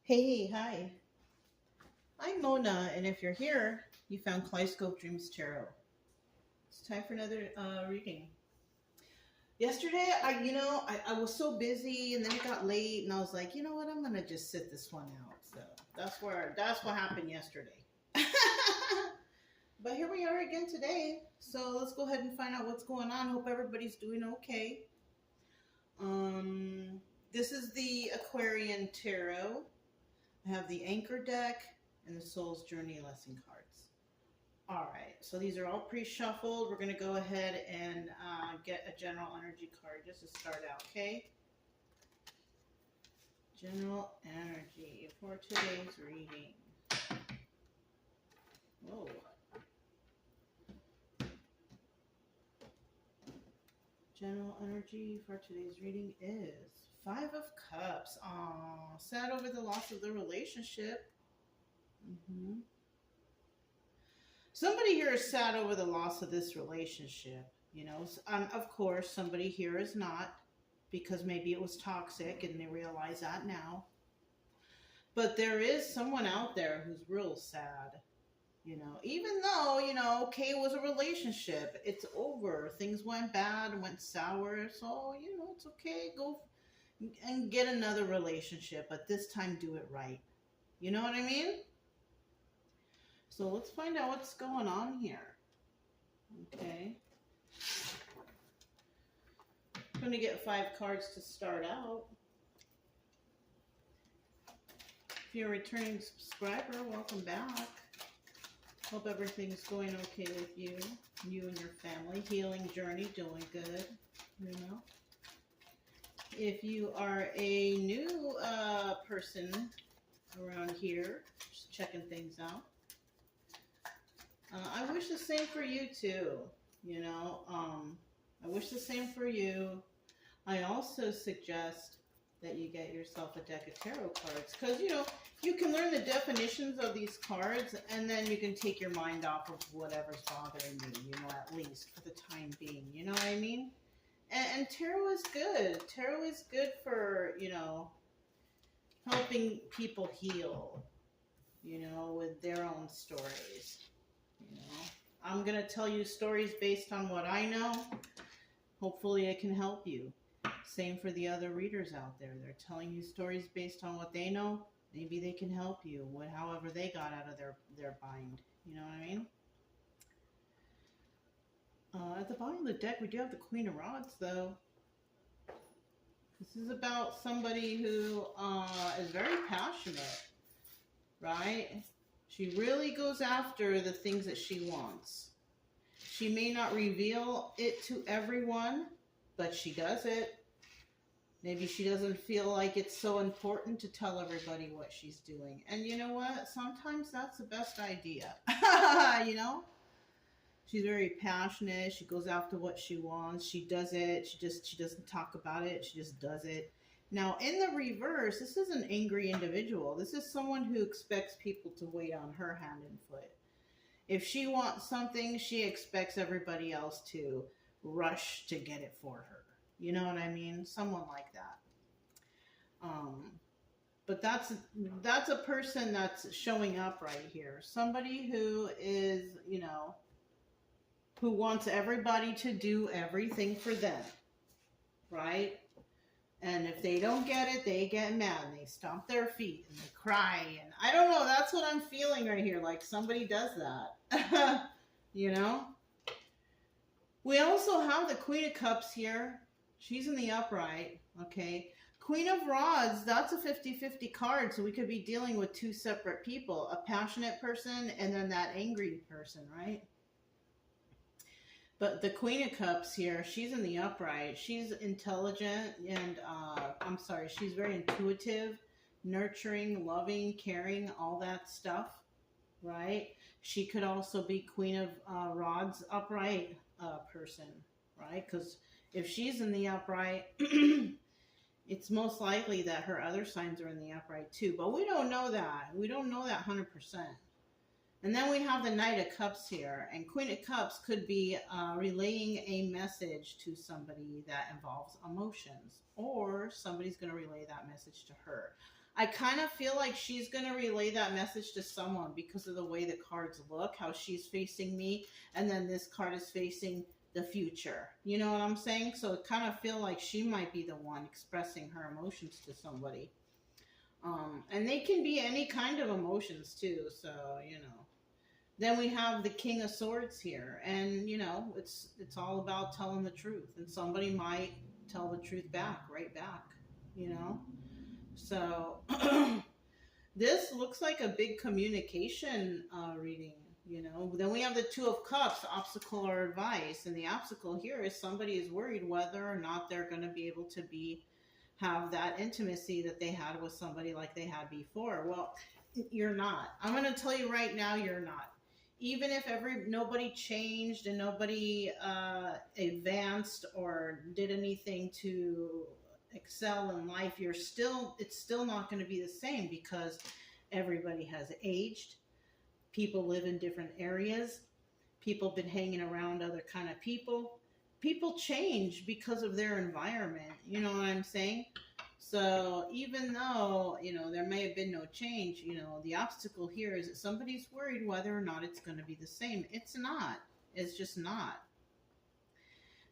Hey, hi. I'm Mona, and if you're here, you found Kaleidoscope Dreams Tarot. It's time for another reading. Yesterday, I was so busy, and then it got late, and I was like, you know what, I'm gonna just sit this one out. So that's what happened yesterday. But here we are again today. So let's go ahead and find out what's going on. Hope everybody's doing okay. Um, this is the Aquarian Tarot. I have the Anchor deck and the Soul's Journey lesson cards. All right, so these are all pre-shuffled. We're going to go ahead and get a general energy card just to start out, okay? General energy for today's reading. Whoa. General energy for today's reading is Five of Cups. Aw, sad over the loss of the relationship. Somebody here is sad over the loss of this relationship. Of course, somebody here is not, because maybe it was toxic and they realize that now. But there is someone out there who's real sad. Even though, okay, it was a relationship. It's over. Things went bad, went sour. So, it's okay. Go and get another relationship, but this time do it right. You know what I mean? So let's find out what's going on here. Okay. I'm going to get 5 cards to start out. If you're a returning subscriber, welcome back. Hope everything's going okay with you and your family. Healing journey, doing good, If you are a new person around here, just checking things out. I wish the same for you too, I wish the same for you. I also suggest that you get yourself a deck of tarot cards because, you can learn the definitions of these cards and then you can take your mind off of whatever's bothering you, at least for the time being, you know what I mean? And tarot is good. Tarot is good for, helping people heal, with their own stories. I'm going to tell you stories based on what I know. Hopefully it can help you. Same for the other readers out there. They're telling you stories based on what they know. Maybe they can help you with however they got out of their bind. You know what I mean? At the bottom of the deck, we do have the Queen of Rods, though. This is about somebody who is very passionate, right? She really goes after the things that she wants. She may not reveal it to everyone, but she does it. Maybe she doesn't feel like it's so important to tell everybody what she's doing. And you know what? Sometimes that's the best idea. She's very passionate. She goes after what she wants. She does it. She doesn't talk about it. She just does it. Now, in the reverse, this is an angry individual. This is someone who expects people to wait on her hand and foot. If she wants something, she expects everybody else to rush to get it for her. You know what I mean? Someone like that. But that's a person that's showing up right here. Somebody who is, who wants everybody to do everything for them, right? And if they don't get it, they get mad and they stomp their feet and they cry. And I don't know, that's what I'm feeling right here. Like somebody does that, We also have the Queen of Cups here. She's in the upright, okay? Queen of Rods, that's a 50-50 card, so we could be dealing with 2 separate people, a passionate person and then that angry person, right? But the Queen of Cups here, she's in the upright. She's intelligent and, she's very intuitive, nurturing, loving, caring, all that stuff, right? She could also be Queen of Rods upright person, right? Because if she's in the upright, it's most likely that her other signs are in the upright too. But we don't know that. We don't know that 100%. And then we have the Knight of Cups here. And Queen of Cups could be relaying a message to somebody that involves emotions. Or somebody's going to relay that message to her. I kind of feel like she's going to relay that message to someone because of the way the cards look, how she's facing me, and then this card is facing the future. You know what I'm saying? So it kind of feel like she might be the one expressing her emotions to somebody. And they can be any kind of emotions too. So, you know. Then we have the King of Swords here, and you know, it's all about telling the truth, and somebody might tell the truth back, right back, you know. So this looks like a big communication reading, you know. Then we have the Two of Cups, obstacle or advice, and the obstacle here is somebody is worried whether or not they're going to be able to have that intimacy that they had with somebody like they had before. Well, you're not. I'm going to tell you right now, you're not. Even if nobody changed and nobody advanced or did anything to excel in life, it's still not going to be the same, because everybody has aged. People live in different areas. People have been hanging around other kind of people. People change because of their environment. You know what I'm saying? So even though, you know, there may have been no change, you know, the obstacle here is that somebody's worried whether or not it's going to be the same. It's not. It's just not.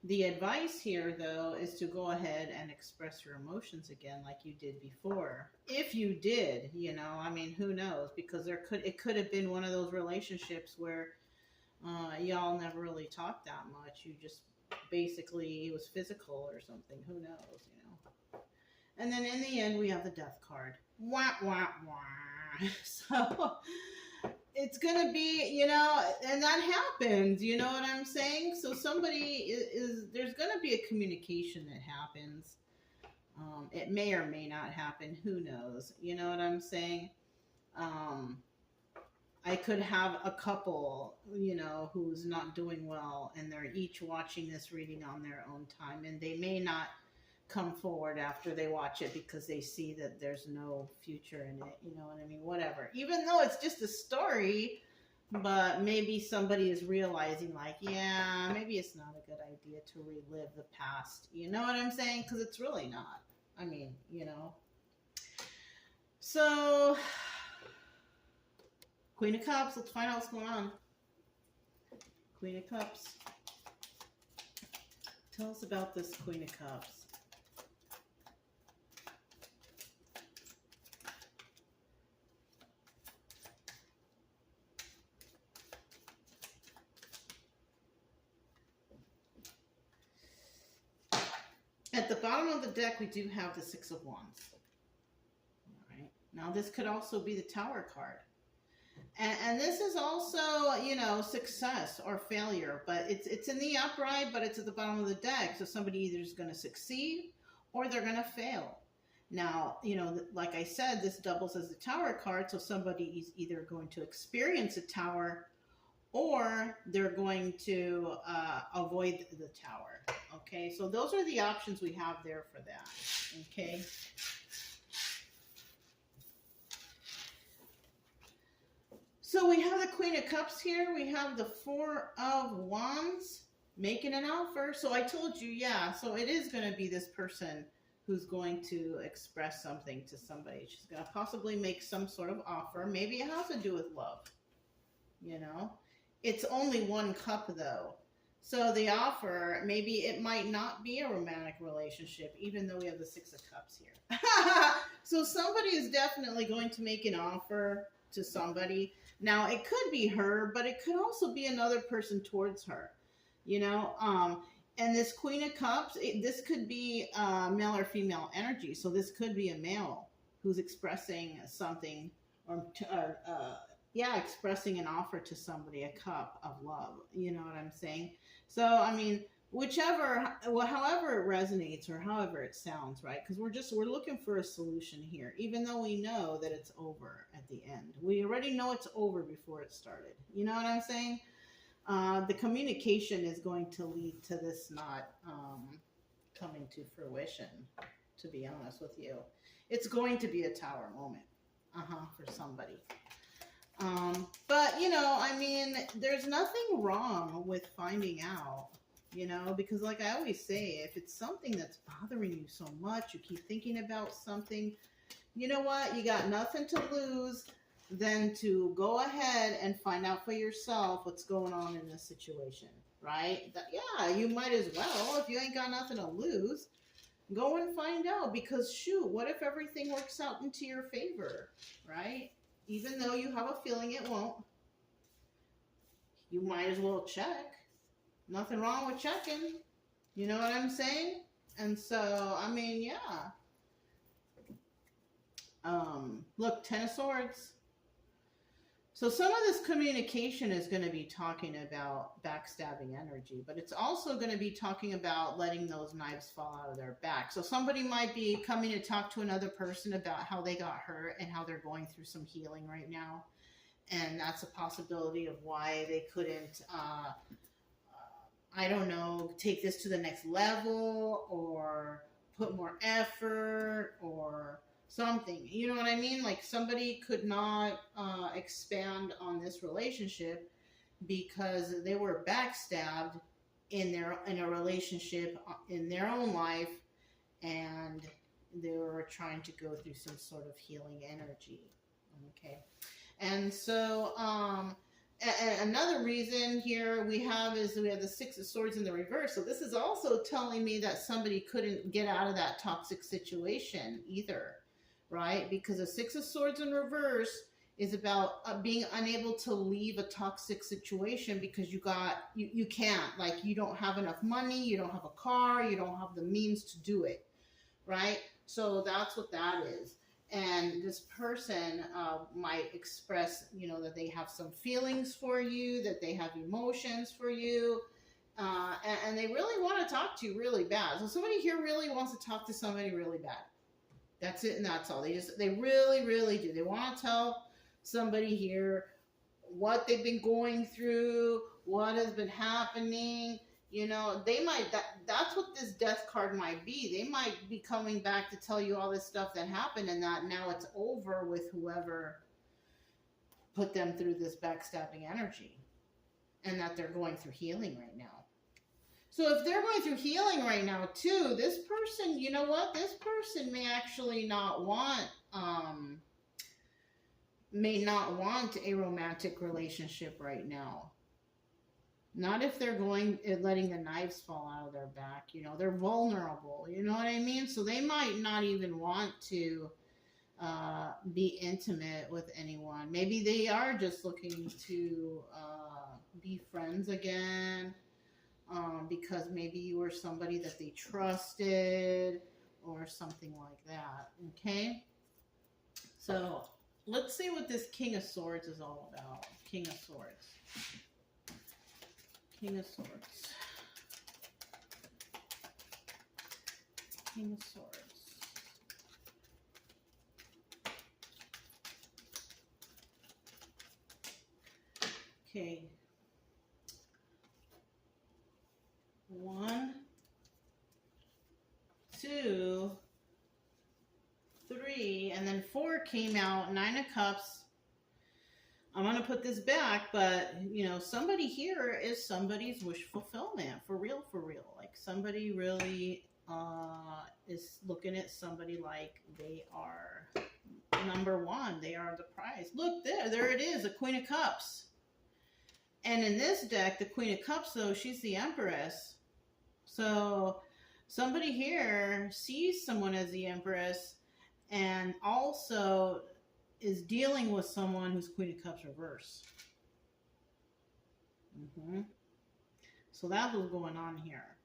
The advice here, though, is to go ahead and express your emotions again like you did before. If you did, you know, I mean, who knows? Because it could have been one of those relationships where y'all never really talked that much. You just basically, it was physical or something. Who knows, you know? And then in the end, we have the Death card. Wah, wah, wah. So it's going to be, you know, and that happens, you know what I'm saying? So somebody there's going to be a communication that happens. It may or may not happen. Who knows? You know what I'm saying? I could have a couple, you know, who's not doing well, and they're each watching this reading on their own time, and they may not come forward after they watch it because they see that there's no future in it, you know what I mean? Whatever. Even though it's just a story, but maybe somebody is realizing, like, yeah, maybe it's not a good idea to relive the past. You know what I'm saying? Because it's really not. I mean, you know. So, Queen of Cups, let's find out what's going on. Queen of Cups. Tell us about this Queen of Cups. At the bottom of the deck, we do have the Six of Wands. All right. Now, this could also be the Tower card. And this is also, you know, success or failure. But it's in the upright, but it's at the bottom of the deck. So somebody either is going to succeed or they're going to fail. Now, you know, like I said, this doubles as the Tower card. So somebody is either going to experience a tower or they're going to avoid the tower. Okay, so those are the options we have there for that. Okay. So we have the Queen of Cups here. We have the Four of Wands making an offer. So I told you, yeah, so it is going to be this person who's going to express something to somebody. She's going to possibly make some sort of offer. Maybe it has to do with love, you know. It's only one cup, though. So the offer, maybe it might not be a romantic relationship, even though we have the Six of Cups here. So somebody is definitely going to make an offer to somebody. Now, it could be her, but it could also be another person towards her, you know. And this Queen of Cups, this could be male or female energy. So this could be a male who's expressing something yeah, expressing an offer to somebody, a cup of love. You know what I'm saying? So, I mean, however it resonates or however it sounds, right? Because we're looking for a solution here, even though we know that it's over at the end. We already know it's over before it started. You know what I'm saying? The communication is going to lead to this not coming to fruition, to be honest with you. It's going to be a tower moment for somebody. But, you know, I mean, there's nothing wrong with finding out, you know, because like I always say, if it's something that's bothering you so much, you keep thinking about something, you know what? You got nothing to lose than to go ahead and find out for yourself what's going on in this situation, right? Yeah, you might as well. If you ain't got nothing to lose, go and find out, because shoot, what if everything works out into your favor, right? Even though you have a feeling it won't, you might as well check. Nothing wrong with checking. You know what I'm saying? And so, I mean, yeah. Look, Ten of Swords. So some of this communication is going to be talking about backstabbing energy, but it's also going to be talking about letting those knives fall out of their back. So somebody might be coming to talk to another person about how they got hurt and how they're going through some healing right now. And that's a possibility of why they couldn't, I don't know, take this to the next level or put more effort or something. You know what I mean? Like somebody could not expand on this relationship because they were backstabbed in a relationship in their own life, and they were trying to go through some sort of healing energy. Okay. And so another reason here we have the Six of Swords in the reverse. So this is also telling me that somebody couldn't get out of that toxic situation either. Right? Because the Six of Swords in reverse is about being unable to leave a toxic situation because you can't, like, you don't have enough money, you don't have a car, you don't have the means to do it, right? So that's what that is. And this person might express, you know, that they have some feelings for you, that they have emotions for you, and they really want to talk to you really bad. So somebody here really wants to talk to somebody really bad. That's it, and that's all. They really, really do. They want to tell somebody here what they've been going through, what has been happening. You know, they might, that's what this Death card might be. They might be coming back to tell you all this stuff that happened and that now it's over with whoever put them through this backstabbing energy, and that they're going through healing right now. So if they're going through healing right now too, this person, you know what? This person may actually not want, a romantic relationship right now. Not if they're letting the knives fall out of their back. You know, they're vulnerable. You know what I mean? So they might not even want to be intimate with anyone. Maybe they are just looking to be friends again. Because maybe you were somebody that they trusted or something like that, okay? So let's see what this King of Swords is all about. King of Swords. King of Swords. King of Swords. Okay. 1, 2, 3, and then 4 came out. 9 of Cups. I'm going to put this back, but, you know, somebody here is somebody's wish fulfillment. For real, for real. Like, somebody really is looking at somebody like they are number one. They are the prize. Look, there it is, the Queen of Cups. And in this deck, the Queen of Cups, though, she's the Empress. So somebody here sees someone as the Empress and also is dealing with someone who's Queen of Cups reverse. So that's what's going on here.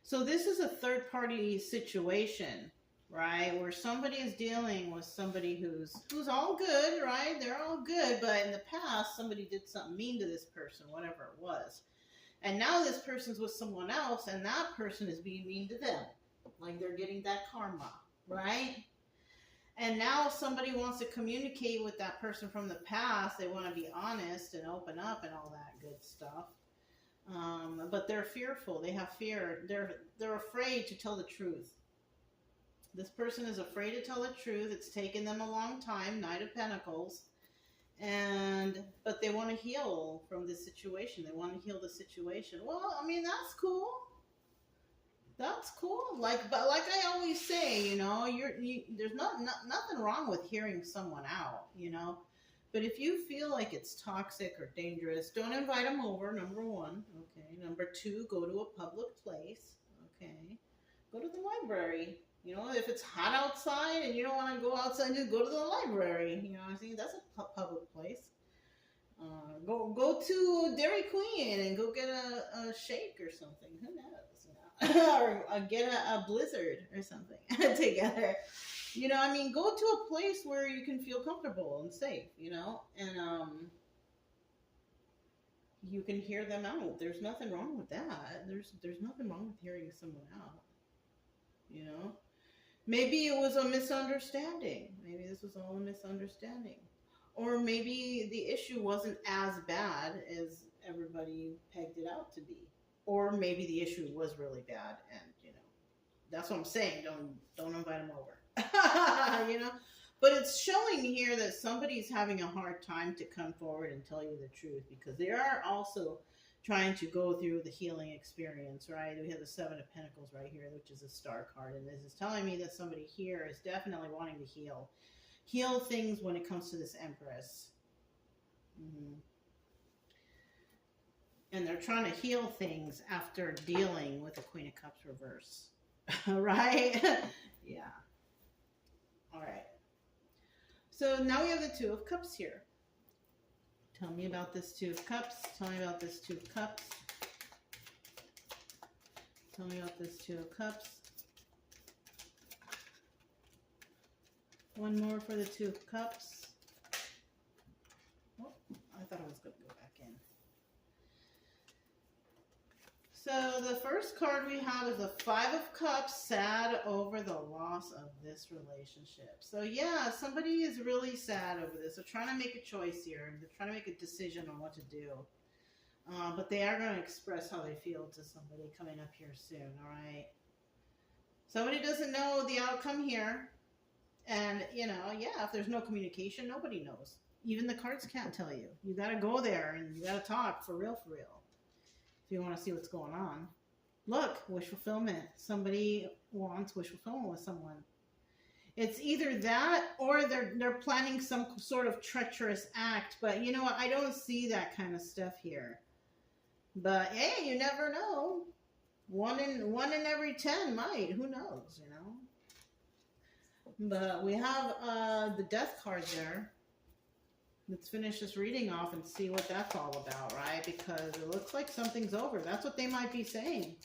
So this is a third-party situation, right? Where somebody is dealing with somebody who's all good, right? They're all good, but in the past, somebody did something mean to this person, whatever it was. And now this person's with someone else, and that person is being mean to them. Like they're getting that karma, right? And now somebody wants to communicate with that person from the past. They want to be honest and open up and all that good stuff. But they're fearful. They have fear. They're afraid to tell the truth. This person is afraid to tell the truth. It's taken them a long time, Knight of Pentacles. But they want to heal from this situation. They want to heal the situation. Well, I mean, that's cool. That's cool. But like I always say, there's nothing wrong with hearing someone out, But if you feel like it's toxic or dangerous, don't invite them over. Number one, okay. Number two, go to a public place, okay. Go to the library. If it's hot outside and you don't want to go outside, just go to the library. I think that's a public place. Go to Dairy Queen and go get a shake or something. Who knows? Or get a blizzard or something together. Go to a place where you can feel comfortable and safe, and you can hear them out. There's nothing wrong with that. There's nothing wrong with hearing someone out, Maybe it was a misunderstanding. Maybe this was all a misunderstanding. Or maybe the issue wasn't as bad as everybody pegged it out to be. Or maybe the issue was really bad, and that's what I'm saying. Don't invite them over. But it's showing here that somebody's having a hard time to come forward and tell you the truth, because they are also trying to go through the healing experience, right? We have the Seven of Pentacles right here, which is a star card, and this is telling me that somebody here is definitely wanting to heal things when it comes to this Empress. And they're trying to heal things after dealing with the Queen of Cups reverse. Right? Yeah. All right. So now we have the Two of Cups here. Tell me about this Two of Cups. Tell me about this Two of Cups. Tell me about this Two of Cups. One more for the Two of Cups. Oh, I thought I was going to go back in. So the first card we have is the Five of Cups, sad over the loss of this relationship. So yeah, somebody is really sad over this. They're trying to make a choice here. They're trying to make a decision on what to do. But they are going to express how they feel to somebody coming up here soon, all right? Somebody doesn't know the outcome here. And, if there's no communication, nobody knows. Even the cards can't tell you. You got to go there and you got to talk for real. If you want to see what's going on. Look, wish fulfillment. Somebody wants wish fulfillment with someone. It's either that or they're planning some sort of treacherous act. But you know what? I don't see that kind of stuff here. But hey, you never know. One in every 10 might. Who knows? But we have the Death card there. Let's finish this reading off and see what that's all about, right? Because it looks like something's over. That's what they might be saying.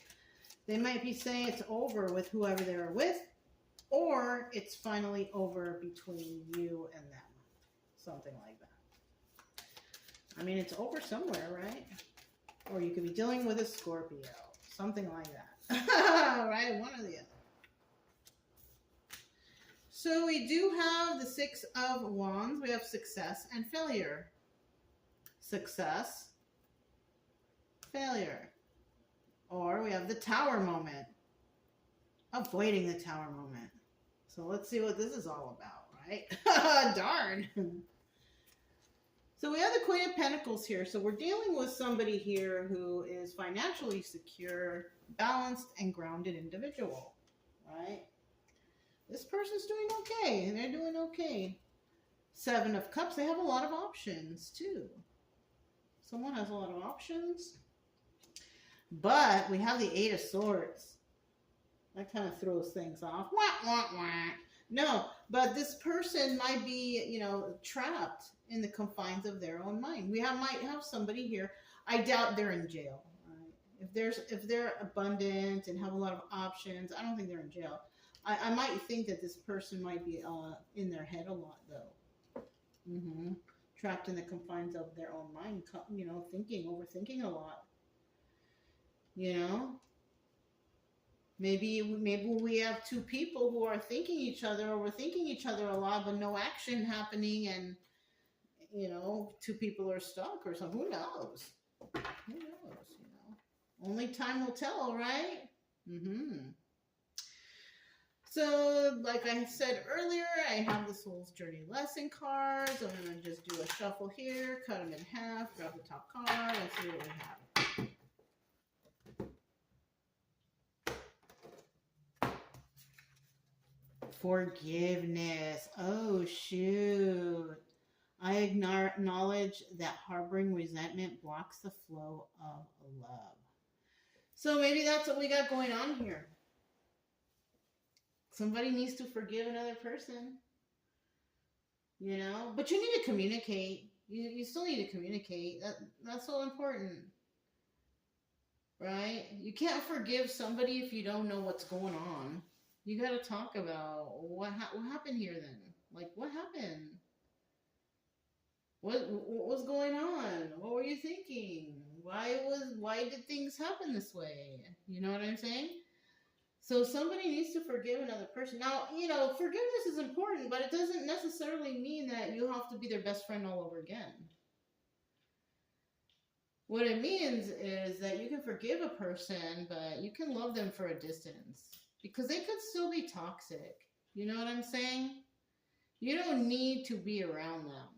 They might be saying it's over with whoever they're with, or it's finally over between you and them. Something like that. I mean, it's over somewhere, right? Or you could be dealing with a Scorpio. Something like that. Right? One or the other. So we do have the Six of Wands. We have success and failure. Success, failure. Or we have the Tower moment. Avoiding the Tower moment. So let's see what this is all about, right? Darn. So we have the Queen of Pentacles here. So we're dealing with somebody here who is financially secure, balanced, and grounded individual, right? This person's doing okay. They're doing okay. Seven of Cups. They have a lot of options, too. Someone has a lot of options. But we have the Eight of Swords. That kind of throws things off. Wah, wah, wah. No, but this person might be, trapped in the confines of their own mind. Might have somebody here. I doubt they're in jail. Right? If they're abundant and have a lot of options, I don't think they're in jail. I might think that this person might be in their head a lot, though. Trapped in the confines of their own mind, overthinking a lot. Maybe we have two people who are overthinking each other a lot, but no action happening, and two people are stuck or something. Who knows? Only time will tell, right? So, like I said earlier, I have the Soul's Journey lesson cards. I'm going to just do a shuffle here, cut them in half, grab the top card, and see what we have. Forgiveness. Oh, shoot. I acknowledge that harboring resentment blocks the flow of love. So maybe that's what we got going on here. Somebody needs to forgive another person, you know? But you need to communicate. You still need to communicate. That's so important, right? You can't forgive somebody if you don't know what's going on. You got to talk about what happened here then. Like, what happened? What was going on? What were you thinking? Why did things happen this way? You know what I'm saying? So somebody needs to forgive another person. Now, you know, forgiveness is important, but it doesn't necessarily mean that you have to be their best friend all over again. What it means is that you can forgive a person, but you can love them for a distance because they could still be toxic. You know what I'm saying? You don't need to be around them.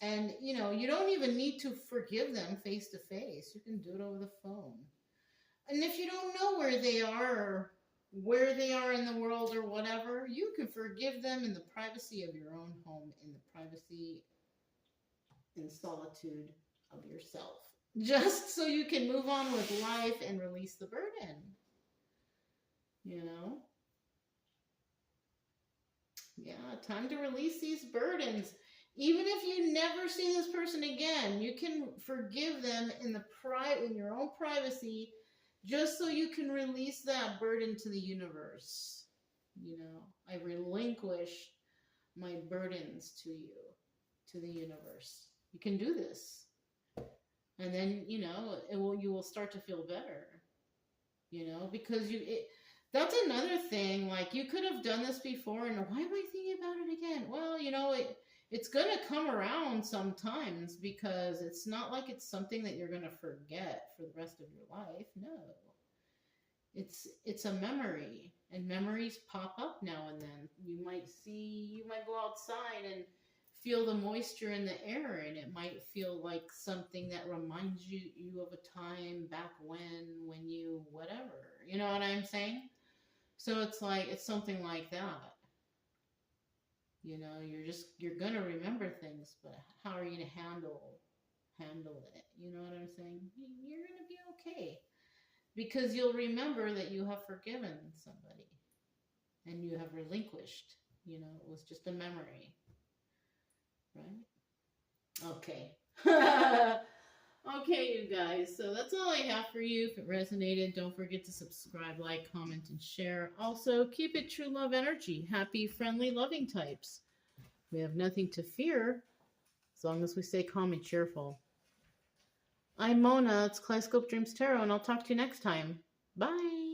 And, you know, you don't even need to forgive them face to face. You can do it over the phone. And if you don't know where they are or where they are in the world or whatever, you can forgive them in the privacy of your own home, in the privacy and solitude of yourself. Just so you can move on with life and release the burden. You know? Yeah, time to release these burdens. Even if you never see this person again, you can forgive them in your own privacy, just so you can release that burden to the universe. You know, I relinquish my burdens to you, to the universe. You can do this. And then, you know, you will start to feel better. You know, because that's another thing. Like, you could have done this before, and why am I thinking about it again? Well, you know, it's going to come around sometimes, because it's not like it's something that you're going to forget for the rest of your life. No. It's a memory, and memories pop up now and then. You might go outside and feel the moisture in the air, and it might feel like something that reminds you of a time back when you whatever. You know what I'm saying? So it's something like that. You know, you're gonna remember things, but how are you gonna handle it? You know what I'm saying? You're gonna be okay, because you'll remember that you have forgiven somebody and you have relinquished. You know, it was just a memory, right? Okay. Okay, you guys. So that's all I have for you. If it resonated, don't forget to subscribe, like, comment, and share. Also, keep it true love energy. Happy, friendly, loving types. We have nothing to fear as long as we stay calm and cheerful. I'm Mona. It's Kaleidoscope Dreams Tarot, and I'll talk to you next time. Bye.